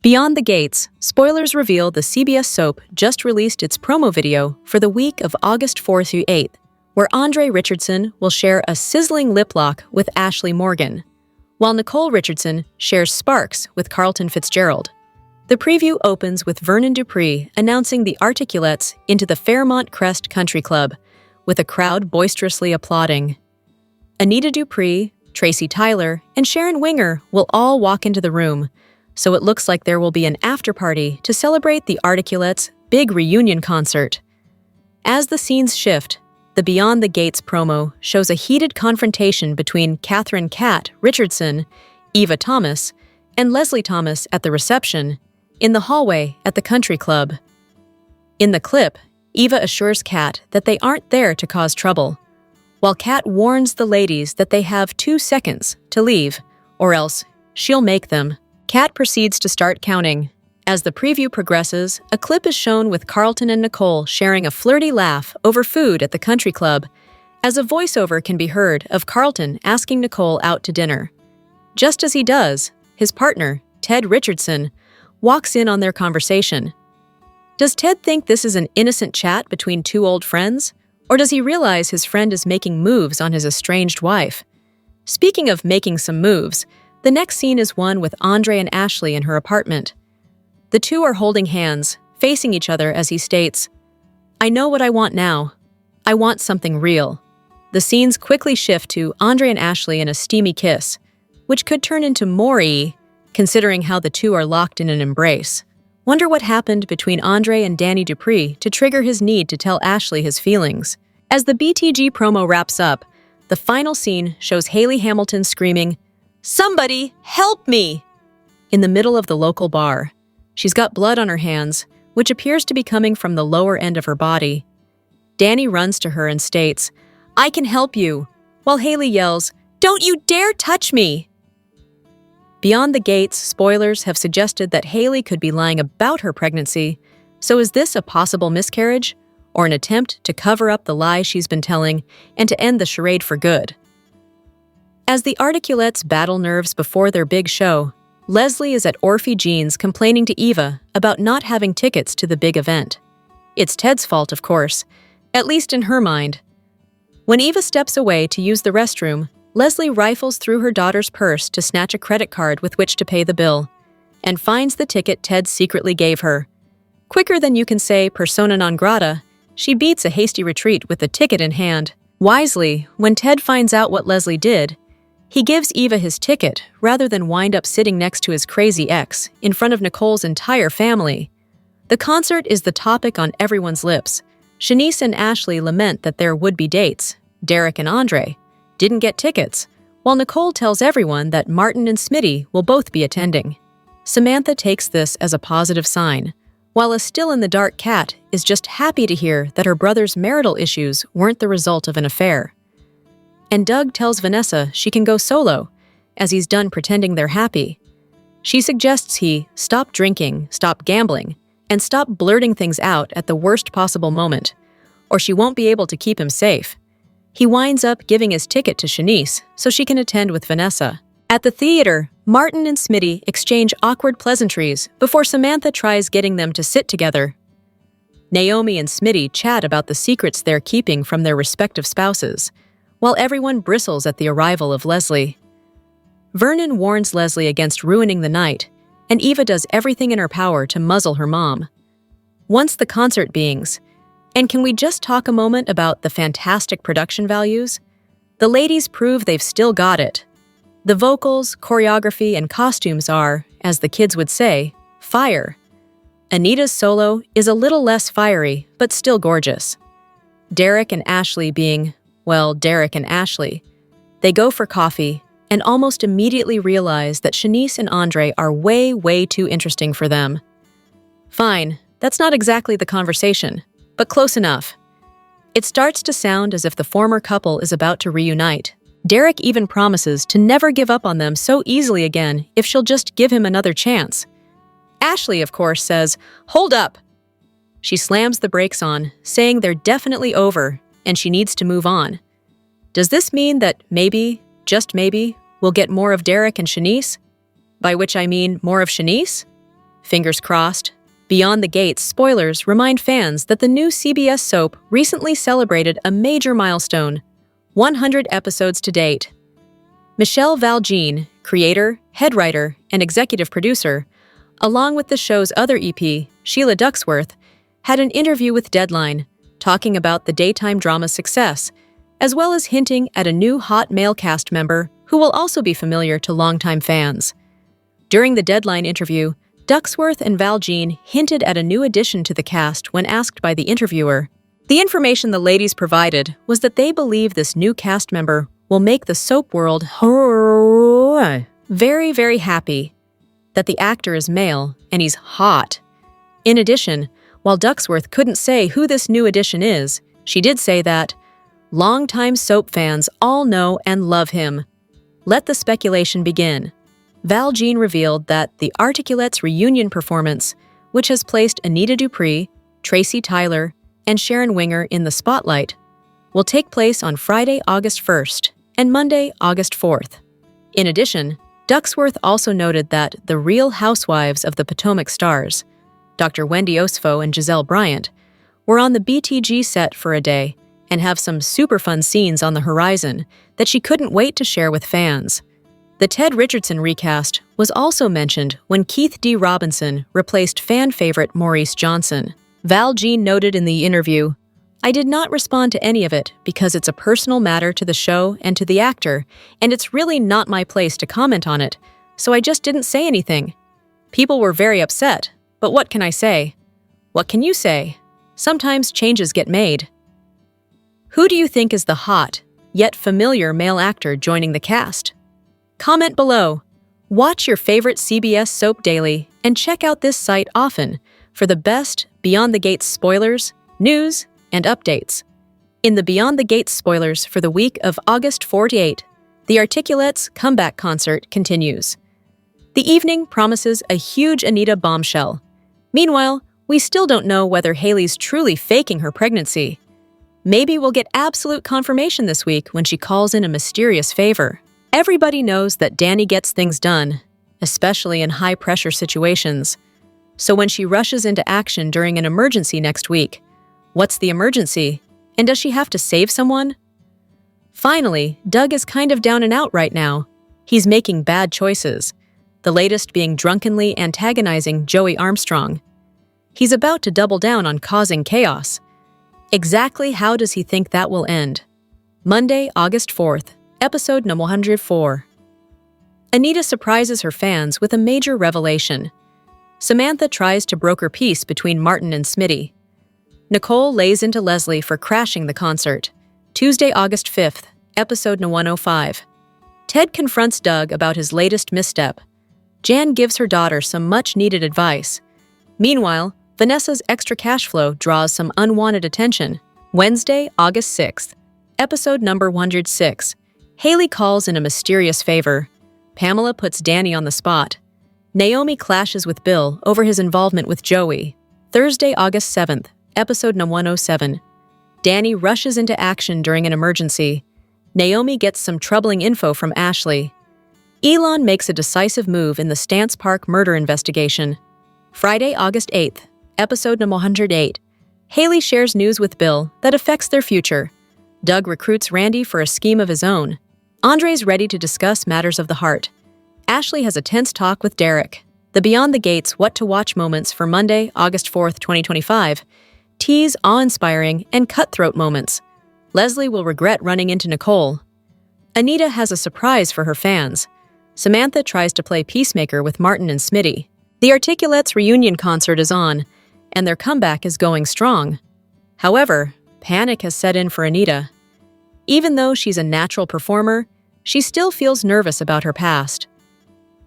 Beyond the Gates, spoilers reveal the CBS soap just released its promo video for the week of August 4th through 8th, where Andre Richardson will share a sizzling lip lock with Ashley Morgan, while Nicole Richardson shares sparks with Carlton Fitzgerald. The preview opens with Vernon Dupree announcing the Articulates into the Fairmont Crest Country Club, with a crowd boisterously applauding. Anita Dupree, Tracy Tyler, and Sharon Winger will all walk into the room, so it looks like there will be an after-party to celebrate the Articulates' big reunion concert. As the scenes shift, the Beyond the Gates promo shows a heated confrontation between Catherine "Cat" Richardson, Eva Thomas, and Leslie Thomas at the reception, in the hallway at the country club. In the clip, Eva assures Cat that they aren't there to cause trouble, while Cat warns the ladies that they have 2 seconds to leave, or else she'll make them. Cat proceeds to start counting. As the preview progresses, a clip is shown with Carlton and Nicole sharing a flirty laugh over food at the country club, as a voiceover can be heard of Carlton asking Nicole out to dinner. Just as he does, his partner, Ted Richardson, walks in on their conversation. Does Ted think this is an innocent chat between 2 old friends, or does he realize his friend is making moves on his estranged wife? Speaking of making some moves, the next scene is one with Andre and Ashley in her apartment. The two are holding hands, facing each other as he states, "I know what I want now. I want something real." The scenes quickly shift to Andre and Ashley in a steamy kiss, which could turn into more considering how the two are locked in an embrace. Wonder what happened between Andre and Danny Dupree to trigger his need to tell Ashley his feelings. As the BTG promo wraps up, the final scene shows Haley Hamilton screaming, "Somebody help me!" in the middle of the local bar. She's got blood on her hands, which appears to be coming from the lower end of her body. Danny runs to her and states, "I can help you," while Haley yells, "Don't you dare touch me!" Beyond the Gates, spoilers have suggested that Haley could be lying about her pregnancy, so is this a possible miscarriage, or an attempt to cover up the lie she's been telling and to end the charade for good? As the Articulates battle nerves before their big show, Leslie is at Orphe Jean's complaining to Eva about not having tickets to the big event. It's Ted's fault, of course, at least in her mind. When Eva steps away to use the restroom, Leslie rifles through her daughter's purse to snatch a credit card with which to pay the bill, and finds the ticket Ted secretly gave her. Quicker than you can say persona non grata, she beats a hasty retreat with the ticket in hand. Wisely, when Ted finds out what Leslie did, he gives Eva his ticket rather than wind up sitting next to his crazy ex in front of Nicole's entire family. The concert is the topic on everyone's lips. Shanice and Ashley lament that their would-be dates, Derek and Andre, didn't get tickets, while Nicole tells everyone that Martin and Smitty will both be attending. Samantha takes this as a positive sign, while a still-in-the-dark Cat is just happy to hear that her brother's marital issues weren't the result of an affair. And Doug tells Vanessa she can go solo, as he's done pretending they're happy. She suggests he stop drinking, stop gambling, and stop blurting things out at the worst possible moment, or she won't be able to keep him safe. He winds up giving his ticket to Shanice so she can attend with Vanessa. At the theater, Martin and Smitty exchange awkward pleasantries before Samantha tries getting them to sit together. Naomi and Smitty chat about the secrets they're keeping from their respective spouses, while everyone bristles at the arrival of Leslie. Vernon warns Leslie against ruining the night, and Eva does everything in her power to muzzle her mom. Once the concert beings, and can we just talk a moment about the fantastic production values? The ladies prove they've still got it. The vocals, choreography, and costumes are, as the kids would say, fire. Anita's solo is a little less fiery, but still gorgeous. Derek and Ashley being, well, Derek and Ashley. They go for coffee and almost immediately realize that Shanice and Andre are way, way too interesting for them. Fine, that's not exactly the conversation, but close enough. It starts to sound as if the former couple is about to reunite. Derek even promises to never give up on them so easily again if she'll just give him another chance. Ashley, of course, says, "Hold up!" She slams the brakes on, saying they're definitely over and she needs to move on. Does this mean that maybe, just maybe, we'll get more of Derek and Shanice? By which I mean more of Shanice? Fingers crossed. Beyond the Gates spoilers remind fans that the new CBS soap recently celebrated a major milestone, 100 episodes to date. Michelle Valjean, creator, head writer, and executive producer, along with the show's other EP, Sheila Ducksworth, had an interview with Deadline, talking about the daytime drama's success, as well as hinting at a new hot male cast member who will also be familiar to longtime fans. During the Deadline interview, Ducksworth and Valjean hinted at a new addition to the cast when asked by the interviewer. The information the ladies provided was that they believe this new cast member will make the soap world very, very happy, that the actor is male and he's hot. In addition, while Ducksworth couldn't say who this new addition is, she did say that longtime soap fans all know and love him. Let the speculation begin. Valjean revealed that the Articulates reunion performance, which has placed Anita Dupree, Tracy Tyler, and Sharon Winger in the spotlight, will take place on Friday, August 1st and Monday, August 4th. In addition, Ducksworth also noted that the Real Housewives of the Potomac stars, Dr. Wendy Osfo and Giselle Bryant, were on the BTG set for a day and have some super fun scenes on the horizon that she couldn't wait to share with fans. The Ted Richardson recast was also mentioned when Keith D. Robinson replaced fan favorite Maurice Johnson. Valjean noted in the interview, "I did not respond to any of it because it's a personal matter to the show and to the actor, and it's really not my place to comment on it, so I just didn't say anything. People were very upset, but what can I say? What can you say? Sometimes changes get made." Who do you think is the hot, yet familiar male actor joining the cast? Comment below. Watch your favorite CBS soap daily and check out this site often for the best Beyond the Gates spoilers, news, and updates. In the Beyond the Gates spoilers for the week of August 4 to 8, the Articulates' comeback concert continues. The evening promises a huge Anita bombshell. Meanwhile, we still don't know whether Haley's truly faking her pregnancy. Maybe we'll get absolute confirmation this week when she calls in a mysterious favor. Everybody knows that Danny gets things done, especially in high-pressure situations. So when she rushes into action during an emergency next week, what's the emergency? And does she have to save someone? Finally, Doug is kind of down and out right now. He's making bad choices, the latest being drunkenly antagonizing Joey Armstrong. He's about to double down on causing chaos. Exactly how does he think that will end? Monday, August 4th, episode number 104. Anita surprises her fans with a major revelation. Samantha tries to broker peace between Martin and Smitty. Nicole lays into Leslie for crashing the concert. Tuesday, August 5th, episode number 105. Ted confronts Doug about his latest misstep. Jan gives her daughter some much-needed advice. Meanwhile, Vanessa's extra cash flow draws some unwanted attention. Wednesday, August 6th, episode number 106. Haley calls in a mysterious favor. Pamela puts Danny on the spot. Naomi clashes with Bill over his involvement with Joey. Thursday, August 7th, episode number 107. Danny rushes into action during an emergency. Naomi gets some troubling info from Ashley. Elon makes a decisive move in the Stance Park murder investigation. Friday, August 8th, episode number 108. Haley shares news with Bill that affects their future. Doug recruits Randy for a scheme of his own. Andre's ready to discuss matters of the heart. Ashley has a tense talk with Derek. The Beyond the Gates What to Watch moments for Monday, August 4th, 2025, tease awe-inspiring and cutthroat moments. Leslie will regret running into Nicole. Anita has a surprise for her fans. Samantha tries to play peacemaker with Martin and Smitty. The Articulates reunion concert is on, and their comeback is going strong. However, panic has set in for Anita. Even though she's a natural performer, she still feels nervous about her past.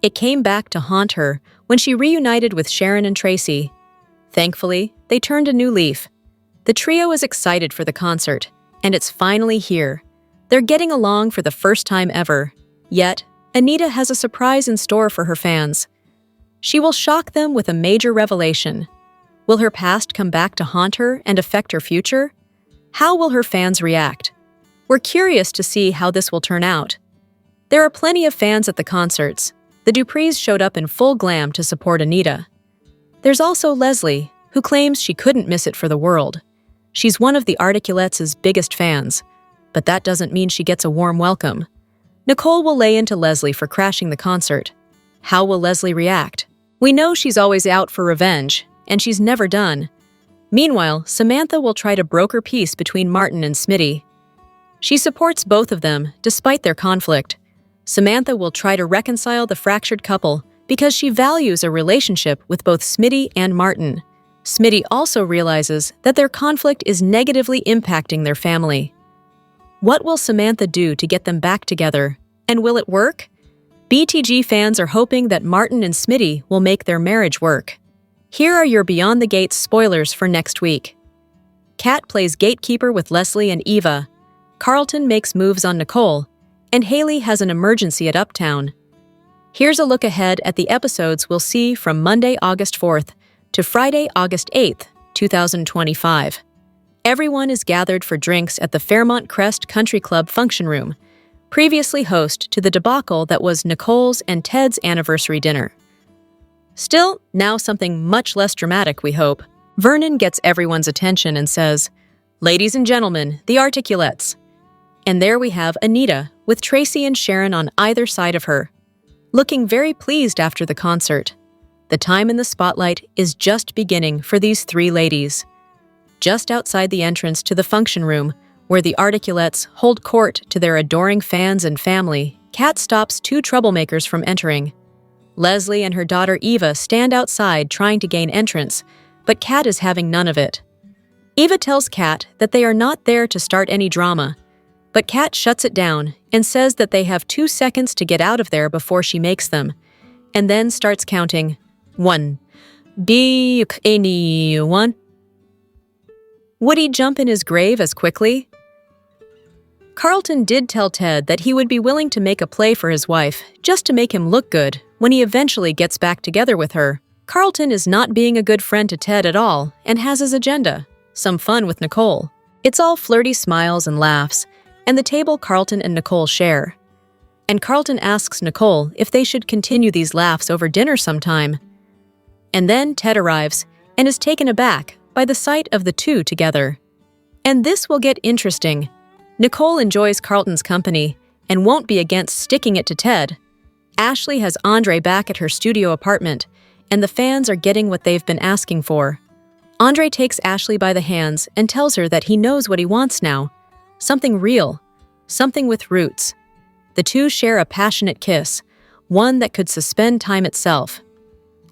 It came back to haunt her when she reunited with Sharon and Tracy. Thankfully, they turned a new leaf. The trio is excited for the concert, and it's finally here. They're getting along for the first time ever. Yet, Anita has a surprise in store for her fans. She will shock them with a major revelation. Will her past come back to haunt her and affect her future? How will her fans react? We're curious to see how this will turn out. There are plenty of fans at the concerts. The Duprees showed up in full glam to support Anita. There's also Leslie, who claims she couldn't miss it for the world. She's one of the Articulettes' biggest fans, but that doesn't mean she gets a warm welcome. Nicole will lay into Leslie for crashing the concert. How will Leslie react? We know she's always out for revenge, and she's never done. Meanwhile, Samantha will try to broker peace between Martin and Smitty. She supports both of them, despite their conflict. Samantha will try to reconcile the fractured couple because she values a relationship with both Smitty and Martin. Smitty also realizes that their conflict is negatively impacting their family. What will Samantha do to get them back together? And will it work? BTG fans are hoping that Martin and Smitty will make their marriage work. Here are your Beyond the Gates spoilers for next week. Kat plays Gatekeeper with Leslie&Eva. Carlton makes moves on Nicole, and Haley has an emergency at Uptown. Here's a look ahead at the episodes we'll see from Monday, August 4th to Friday, August 8th, 2025. Everyone is gathered for drinks at the Fairmont Crest Country Club function room, previously host to the debacle that was Nicole's and Ted's anniversary dinner. Still, now something much less dramatic, we hope. Vernon gets everyone's attention and says, "Ladies and gentlemen, the Articulettes." And there we have Anita, with Tracy and Sharon on either side of her, looking very pleased after the concert. The time in the spotlight is just beginning for these three ladies. Just outside the entrance to the function room, where the Articulettes hold court to their adoring fans and family, Kat stops two troublemakers from entering. Leslie and her daughter Eva stand outside trying to gain entrance, but Kat is having none of it. Eva tells Kat that they are not there to start any drama, but Kat shuts it down and says that they have 2 seconds to get out of there before she makes them, and then starts counting. 1. D-any-1. Would he jump in his grave as quickly? Carlton did tell Ted that he would be willing to make a play for his wife, just to make him look good, when he eventually gets back together with her. Carlton is not being a good friend to Ted at all, and has his agenda. Some fun with Nicole. It's all flirty smiles and laughs, and the table Carlton and Nicole share. And Carlton asks Nicole if they should continue these laughs over dinner sometime. And then Ted arrives, and is taken aback by the sight of the two together. And this will get interesting. Nicole enjoys Carlton's company, and won't be against sticking it to Ted. Ashley has Andre back at her studio apartment, and the fans are getting what they've been asking for. Andre takes Ashley by the hands and tells her that he knows what he wants now. Something real. Something with roots. The two share a passionate kiss, one that could suspend time itself.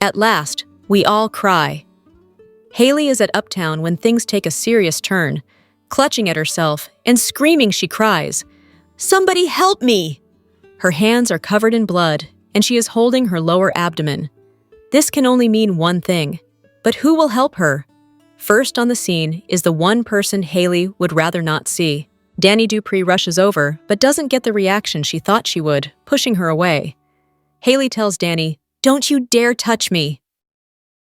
At last, we all cry. Haley is at Uptown when things take a serious turn. Clutching at herself and screaming, she cries, "Somebody help me!" Her hands are covered in blood, and she is holding her lower abdomen. This can only mean one thing, but who will help her? First on the scene is the one person Haley would rather not see. Danny Dupree rushes over, but doesn't get the reaction she thought she would, pushing her away. Haley tells Danny, "Don't you dare touch me."